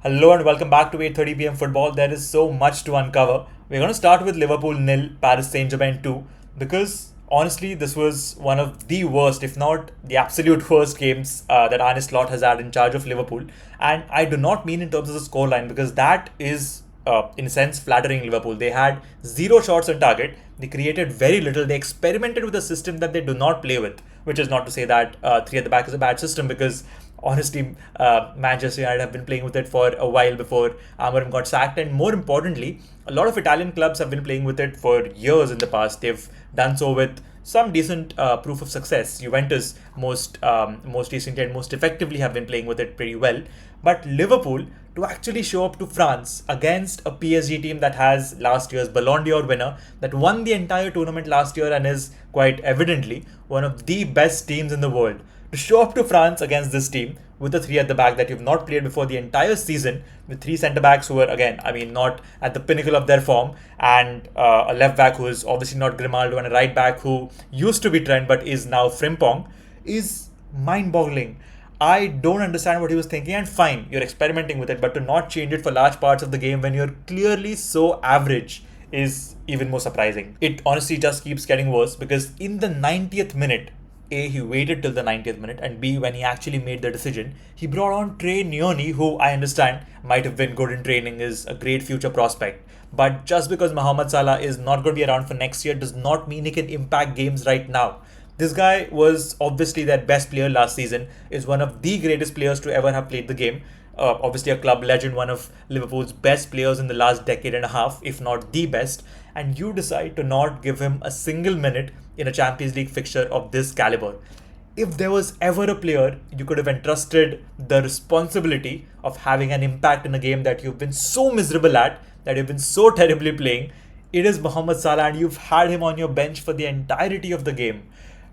Hello and welcome back to 8:30 p.m. football. There is so much to uncover. We're going to start with Liverpool nil, Paris Saint-Germain 2, because honestly, this was one of the worst, if not the absolute worst games that Arne Slot has had in charge of Liverpool. And I do not mean in terms of the scoreline, because that is, in a sense, flattering Liverpool. They had zero shots on target. They created very little. They experimented with a system that they do not play with, which is not to say that three at the back is a bad system, because honestly, Manchester United have been playing with it for a while before Amorim got sacked, and more importantly, a lot of Italian clubs have been playing with it for years in the past. They've done so with some decent proof of success. Juventus most recently and most effectively have been playing with it pretty well. But Liverpool, to actually show up to France against a PSG team that has last year's Ballon d'Or winner, that won the entire tournament last year and is quite evidently one of the best teams in the world, to show up to France against this team with the three at the back that you've not played before the entire season, with three centre backs who are, again, I mean, not at the pinnacle of their form, and a left back who is obviously not Grimaldo, and a right back who used to be Trent but is now Frimpong, is mind boggling. I don't understand what he was thinking, and fine, you're experimenting with it, but to not change it for large parts of the game when you're clearly so average is even more surprising. It honestly just keeps getting worse, because in the 90th minute, A, he waited till the 90th minute, and B, when he actually made the decision, he brought on Trey Neoni, who I understand might have been good in training, is a great future prospect. But just because Mohamed Salah is not going to be around for next year does not mean he can impact games right now. This guy was obviously their best player last season, is one of the greatest players to ever have played the game. Obviously, a club legend, one of Liverpool's best players in the last decade and a half, if not the best, and you decide to not give him a single minute in a Champions League fixture of this caliber. If there was ever a player you could have entrusted the responsibility of having an impact in a game that you've been so miserable at, that you've been so terribly playing, it is Mohamed Salah, and you've had him on your bench for the entirety of the game.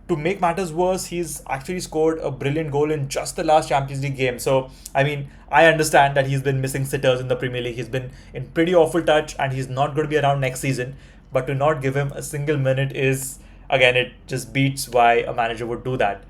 To make matters worse, he's actually scored a brilliant goal in just the last Champions League game. So, I mean, I understand that he's been missing sitters in the Premier League. He's been in pretty awful touch, and he's not going to be around next season. But to not give him a single minute is, again, it just beats why a manager would do that.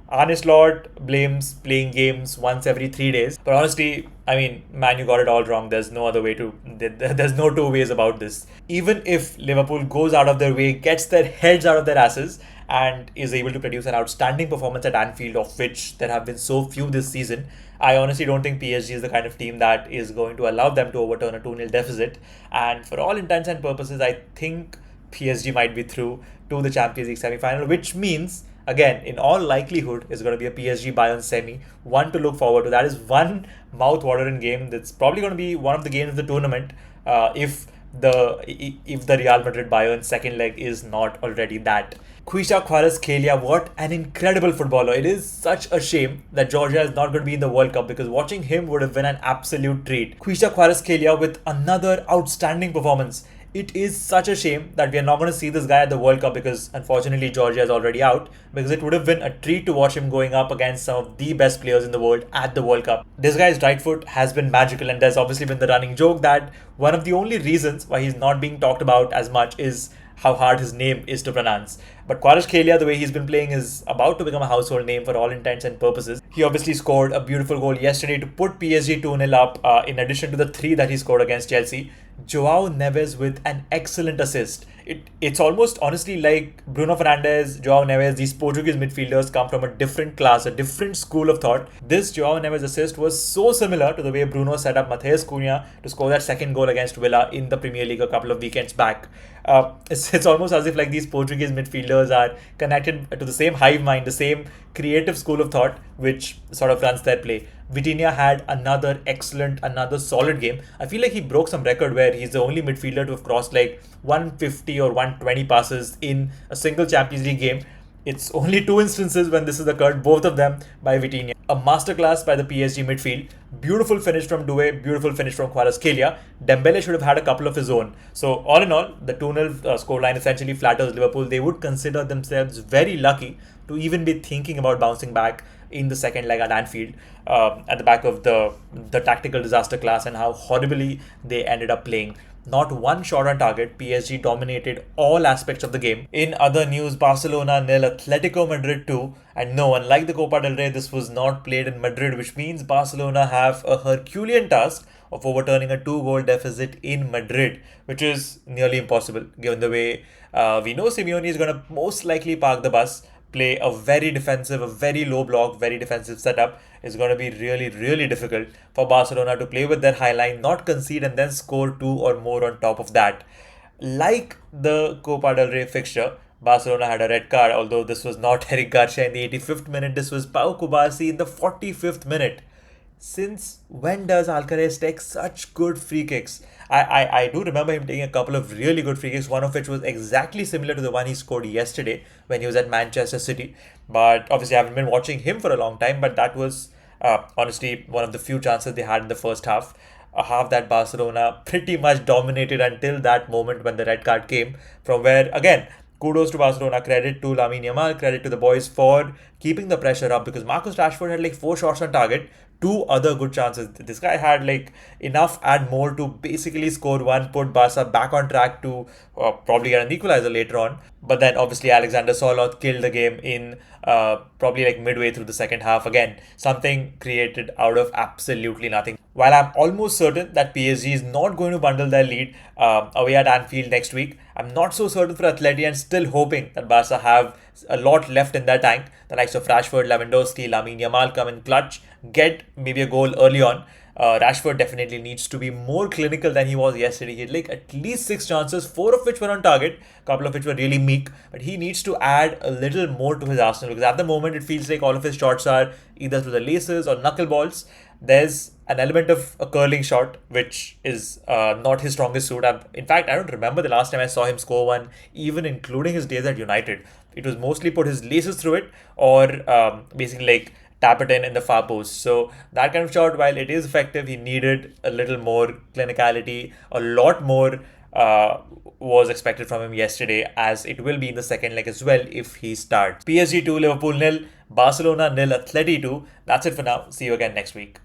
Arne Slot blames playing games once every 3 days, but honestly, I mean, man, you got it all wrong. There's no other way to. There's no two ways about this. Even if Liverpool goes out of their way, gets their heads out of their asses, and is able to produce an outstanding performance at Anfield, of which there have been so few this season, I honestly don't think PSG is the kind of team that is going to allow them to overturn a 2-0 deficit. And for all intents and purposes, I think PSG might be through to the Champions League semi-final, which means, again, in all likelihood, is going to be a PSG Bayern semi, one to look forward to. That is one mouth-watering game. That's probably going to be one of the games of the tournament, if the Real Madrid Bayern second leg is not already that. Quisha Kvaratskhelia, what an incredible footballer. It is such a shame that Georgia is not going to be in the World Cup, because watching him would have been an absolute treat. Quisha Kvaratskhelia with another outstanding performance. It is such a shame that we are not going to see this guy at the World Cup, because unfortunately Georgia is already out, because it would have been a treat to watch him going up against some of the best players in the world at the World Cup. This guy's right foot has been magical, and there's obviously been the running joke that one of the only reasons why he's not being talked about as much is how hard his name is to pronounce. But Kvaratskhelia, the way he's been playing, is about to become a household name for all intents and purposes. He obviously scored a beautiful goal yesterday to put PSG 2-0 up, in addition to the 3 that he scored against Chelsea. Joao Neves with an excellent assist. It's almost honestly like Bruno Fernandes, Joao Neves, these Portuguese midfielders come from a different class, a different school of thought. This Joao Neves assist was so similar to the way Bruno set up Matheus Cunha to score that second goal against Villa in the Premier League a couple of weekends back. It's almost as if like these Portuguese midfielders are connected to the same hive mind, the same creative school of thought, which sort of runs their play. Vitinha had another excellent, another solid game. I feel like he broke some record where he's the only midfielder to have crossed like 150 or 120 passes in a single Champions League game. It's only 2 instances when this has occurred, both of them by Vitinha. A masterclass by the PSG midfield. Beautiful finish from Doué, beautiful finish from Kvaratskhelia. Dembele should have had a couple of his own. So all in all, the 2-0 scoreline essentially flatters Liverpool. They would consider themselves very lucky to even be thinking about bouncing back in the second leg at Anfield, at the back of the tactical disaster class and how horribly they ended up playing. Not one shot on target. PSG dominated all aspects of the game. In other news, Barcelona nil, Atletico Madrid 2. And no, unlike the Copa del Rey, this was not played in Madrid, which means Barcelona have a Herculean task of overturning a 2 goal deficit in Madrid, which is nearly impossible given the way we know Simeone is going to most likely park the bus, play a very defensive, a very low block, very defensive setup. Is going to be really, really difficult for Barcelona to play with their high line, not concede, and then score two or more on top of that. Like the Copa del Rey fixture, Barcelona had a red card, although this was not Eric Garcia in the 85th minute, this was Pau Kubasi in the 45th minute. Since when does Alcaraz take such good free kicks? I do remember him taking a couple of really good free kicks, one of which was exactly similar to the one he scored yesterday when he was at Manchester City. But obviously, I haven't been watching him for a long time, but that was honestly one of the few chances they had in the first half. A half that Barcelona pretty much dominated until that moment when the red card came, from where, again, kudos to Barcelona, credit to Lamine Yamal, credit to the boys for keeping the pressure up because Marcus Rashford had like 4 shots on target, two other good chances. This guy had like enough and more to basically score one, put Barca back on track to probably get an equalizer later on. But then obviously Alexander Soloth killed the game in probably like midway through the second half. Again, something created out of absolutely nothing. While I'm almost certain that PSG is not going to bundle their lead away at Anfield next week, I'm not so certain for Atleti and still hoping that Barca have a lot left in their tank. The likes of Rashford, Lewandowski, Lamine Yamal come in clutch, get maybe a goal early on. Rashford definitely needs to be more clinical than he was yesterday. He had like at least 6 chances, 4 of which were on target, a couple of which were really meek. But he needs to add a little more to his arsenal because at the moment it feels like all of his shots are either through the laces or knuckleballs. There's an element of a curling shot, which is not his strongest suit. In fact, I don't remember the last time I saw him score one, even including his days at United. It was mostly put his laces through it or basically like tap it in the far post. So that kind of shot, while it is effective, he needed a little more clinicality, a lot more was expected from him yesterday, as it will be in the second leg as well if he starts. PSG 2, Liverpool nil, Barcelona nil, Atleti 2. That's it for now. See you again next week.